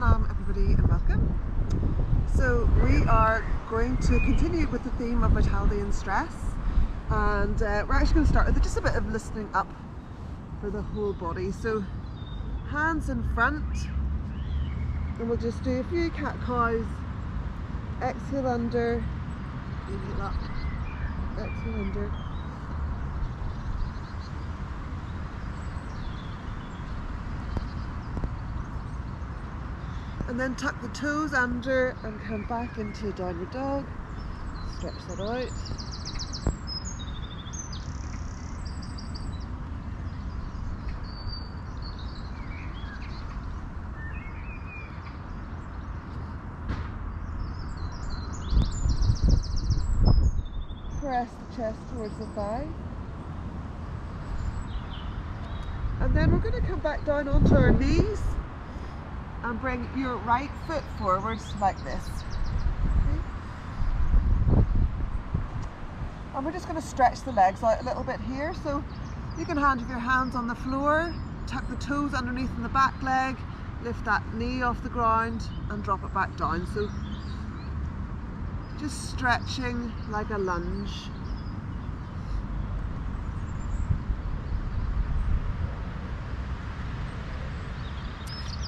Satnam everybody and welcome. So we are going to continue with the theme of vitality and stress, and we're actually going to start with just a bit of listening up for the whole body. So hands in front, and we'll just do a few cat-cows. Exhale under, inhale up, exhale under. And then tuck the toes under and come back into downward dog. Stretch that out. Press the chest towards the thigh. And then we're going to come back down onto our knees and bring your right foot forwards like this. Okay. And we're just going to stretch the legs out a little bit here. So you can have your hands on the floor, tuck the toes underneath in the back leg, lift that knee off the ground and drop it back down. So just stretching like a lunge.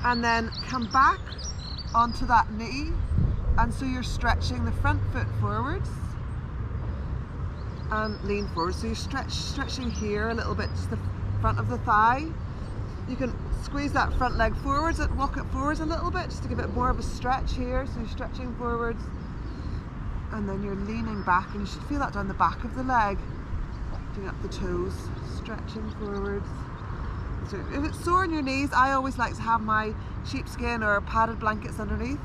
And then come back onto that knee, and so you're stretching the front foot forwards and lean forward. So you're stretching here a little bit, just the front of the thigh. You can squeeze that front leg forwards and walk it forwards a little bit just to give it more of a stretch here. So you're stretching forwards and then you're leaning back, and you should feel that down the back of the leg. Lifting up the toes, stretching forwards. So if it's sore in your knees, I always like to have my sheepskin or padded blankets underneath.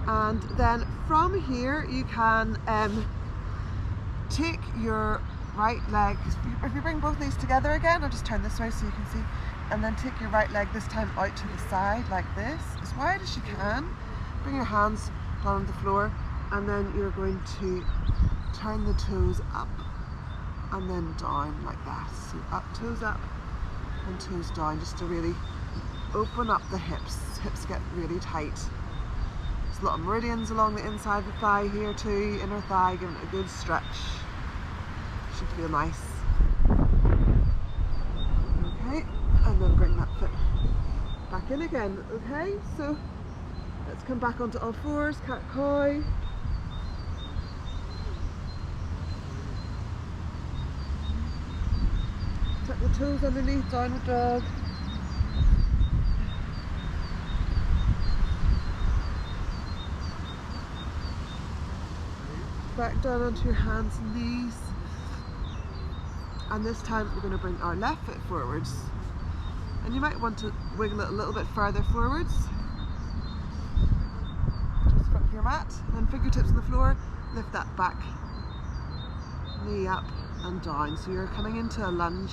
And then from here you can take your right leg, if you bring both knees together again, I'll just turn this way so you can see, and then take your right leg this time out to the side like this, as wide as you can. Bring your hands down on the floor, and then you're going to turn the toes up and then down like that. So toes up and toes down, just to really open up the hips. Hips get really tight. There's a lot of meridians along the inside of the thigh here too, inner thigh, giving it a good stretch. Should feel nice. Okay, and then bring that foot back in again. Okay, so let's come back onto all fours, cat-cow. Tuck the toes underneath, downward dog. Back down onto your hands and knees. And this time we're going to bring our left foot forwards. And you might want to wiggle it a little bit further forwards. Just front of your mat. And then fingertips on the floor, lift that back knee up and down. So you're coming into a lunge,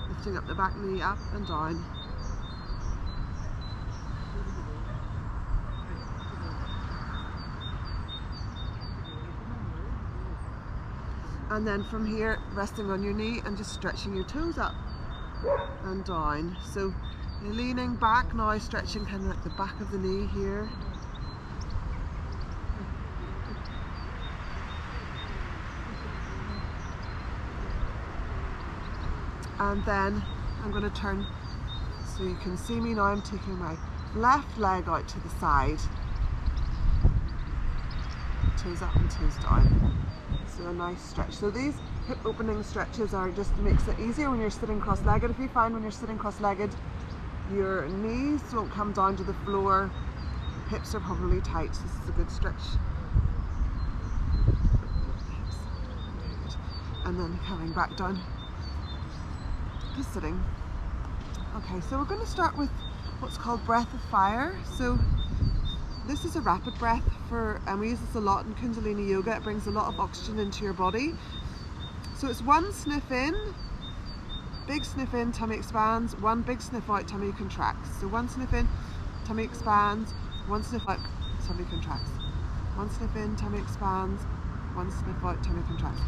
lifting up the back knee up and down. And then from here, resting on your knee and just stretching your toes up and down. So you're leaning back now, stretching kind of like the back of the knee here. And then I'm going to turn so you can see me now. I'm taking my left leg out to the side. Toes up and toes down. So a nice stretch. So these hip opening stretches are just makes it easier when you're sitting cross-legged. If you find when you're sitting cross-legged, your knees won't come down to the floor, hips are probably tight. So this is a good stretch. And then coming back down to sitting. Okay, so we're going to start with what's called breath of fire. So this is a rapid breath and we use this a lot in Kundalini yoga. It brings a lot of oxygen into your body. So it's one sniff in, big sniff in, tummy expands, one big sniff out, tummy contracts. So one sniff in, tummy expands, one sniff out, tummy contracts. One sniff in, tummy expands, one sniff out, tummy contracts.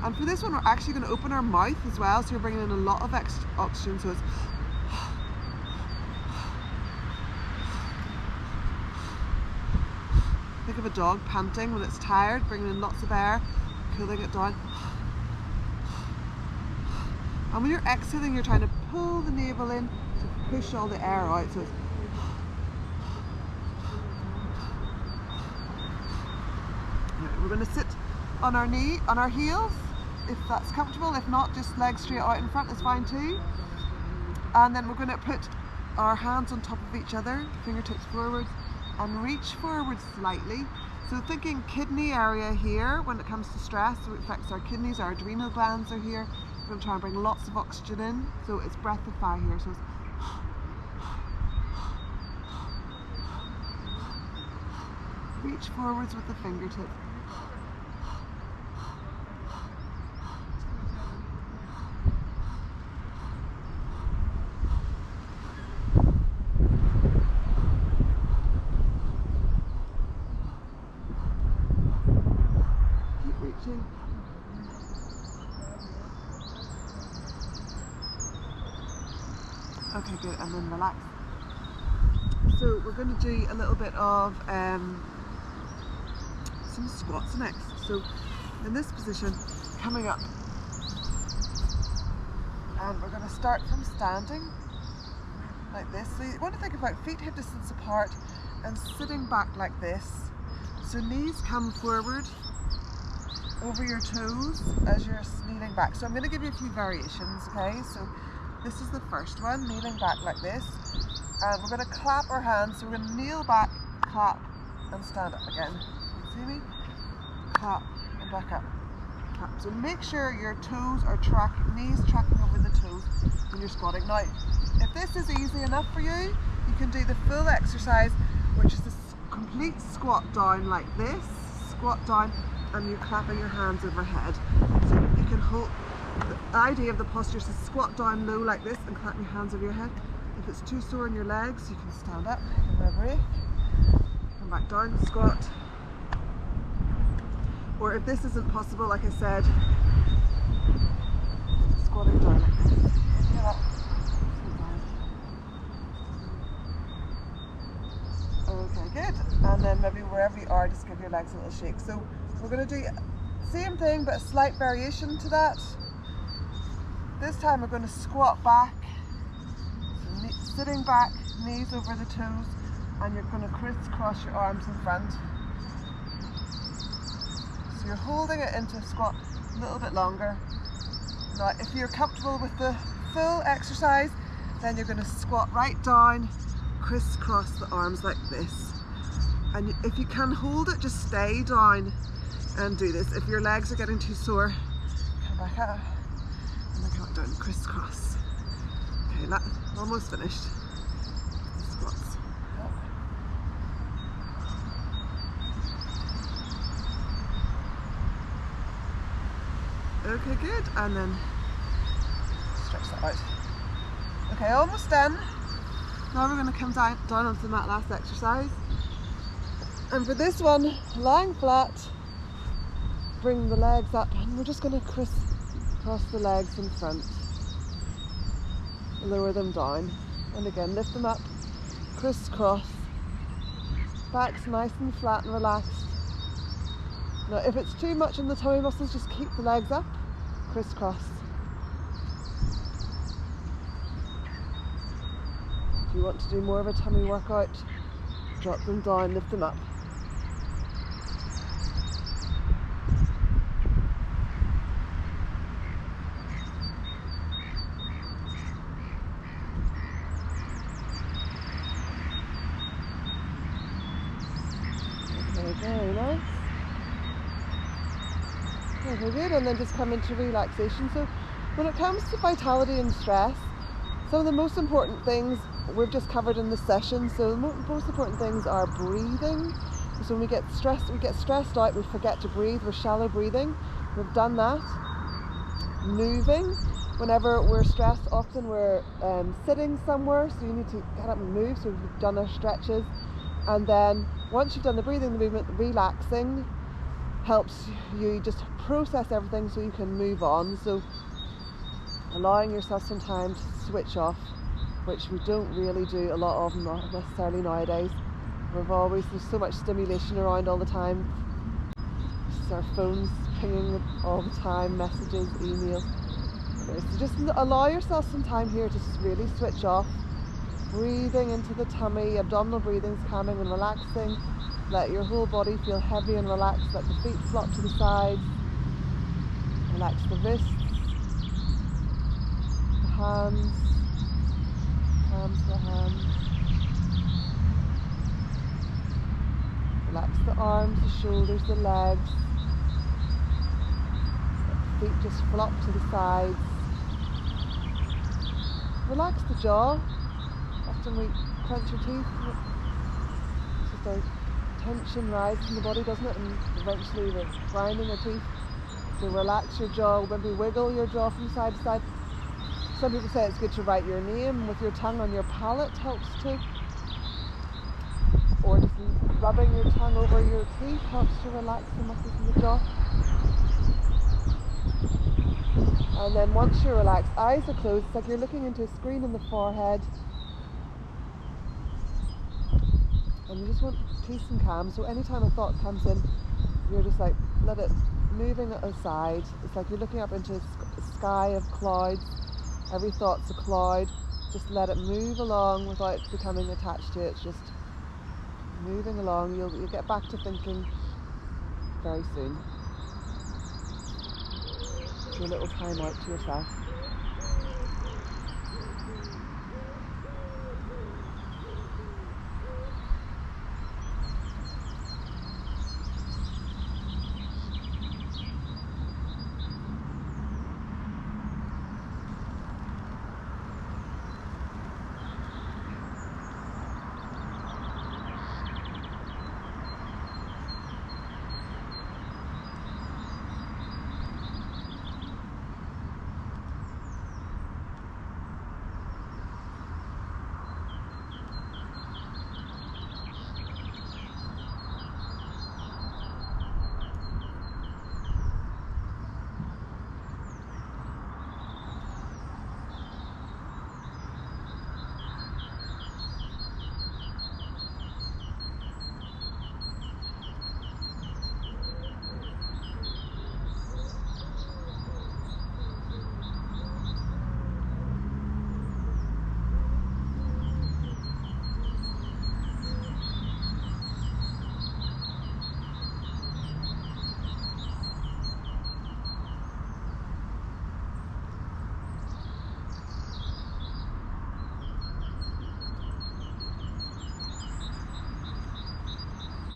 And for this one, we're actually going to open our mouth as well, so you're bringing in a lot of extra oxygen. So it's think of a dog panting when it's tired, bringing in lots of air, cooling it down. And when you're exhaling, you're trying to pull the navel in to push all the air out. So it's we're going to sit on our heels, if that's comfortable. If not, just legs straight out in front is fine too. And then we're going to put our hands on top of each other, fingertips forwards, and reach forward slightly. So thinking kidney area here, when it comes to stress, so it affects our kidneys, our adrenal glands are here. We're going to try and bring lots of oxygen in, so it's breathify here. So it's reach forwards with the fingertips. Okay, good, and then relax. So we're going to do a little bit of some squats next. So in this position, coming up, and we're going to start from standing like this. So you want to think about feet hip distance apart and sitting back like this. So knees come forward over your toes as you're kneeling back. So I'm going to give you a few variations, okay? So this is the first one, kneeling back like this. And we're going to clap our hands. So we're going to kneel back, clap, and stand up again. See me? Clap, and back up. Clap. So make sure your toes are tracking, knees tracking over the toes when you're squatting. Now, if this is easy enough for you, you can do the full exercise, which is the complete squat down like this. Squat down, and you're clapping your hands overhead. So you can hold, the idea of the posture is to squat down low like this and clap your hands over your head. If it's too sore in your legs, you can stand up, give them a break, come back down, squat. Or if this isn't possible, like I said, squatting down like this. Okay, good. And then maybe wherever you are, just give your legs a little shake. So we're going to do same thing, but a slight variation to that. This time we're going to squat back, so sitting back, knees over the toes, and you're going to crisscross your arms in front. So you're holding it into a squat a little bit longer. Now, if you're comfortable with the full exercise, then you're going to squat right down, crisscross the arms like this. And if you can hold it, just stay down and do this. If your legs are getting too sore, come back up and then come back down, crisscross. Okay, that's almost finished. Squats. Okay, good, and then stretch that out. Okay, almost done. Now we're going to come down onto that last exercise. And for this one, lying flat, bring the legs up, and we're just going to crisscross the legs in front. Lower them down, and again lift them up, crisscross. Back's nice and flat and relaxed. Now if it's too much in the tummy muscles, just keep the legs up, crisscross. If you want to do more of a tummy workout, drop them down, lift them up. Very nice. Okay, good, and then just come into relaxation. So when it comes to vitality and stress, some of the most important things we've just covered in this session. So the most important things are breathing. So when we get stressed out, we forget to breathe, we're shallow breathing. We've done that. Moving. Whenever we're stressed, often we're sitting somewhere, so you need to get up and move. So we've done our stretches. And then once you've done the breathing, the movement, relaxing, helps you just process everything so you can move on. So allowing yourself some time to switch off, which we don't really do a lot of, not necessarily nowadays. There's so much stimulation around all the time. Just our phones pinging all the time, messages, emails. Okay, so just allow yourself some time here to just really switch off. Breathing into the tummy, abdominal breathing is calming and relaxing. Let your whole body feel heavy and relaxed. Let the feet flop to the sides. Relax the wrists, the hands, palms of the hands. Relax the arms, the shoulders, the legs. Let the feet just flop to the sides. Relax the jaw. Often we clench your teeth. It's just a tension rises in the body, doesn't it? And eventually we're grinding our teeth. So relax your jaw. Maybe wiggle your jaw from side to side. Some people say it's good to write your name with your tongue on your palate, helps too. Or just rubbing your tongue over your teeth helps to relax the muscles in the jaw. And then once you're relaxed, eyes are closed. It's like you're looking into a screen in the forehead. And you just want peace and calm. So anytime a thought comes in, you're just like, let it moving aside. It's like you're looking up into a sky of clouds. Every thought's a cloud. Just let it move along without becoming attached to it. Just moving along. You'll get back to thinking very soon. So a little time out to yourself.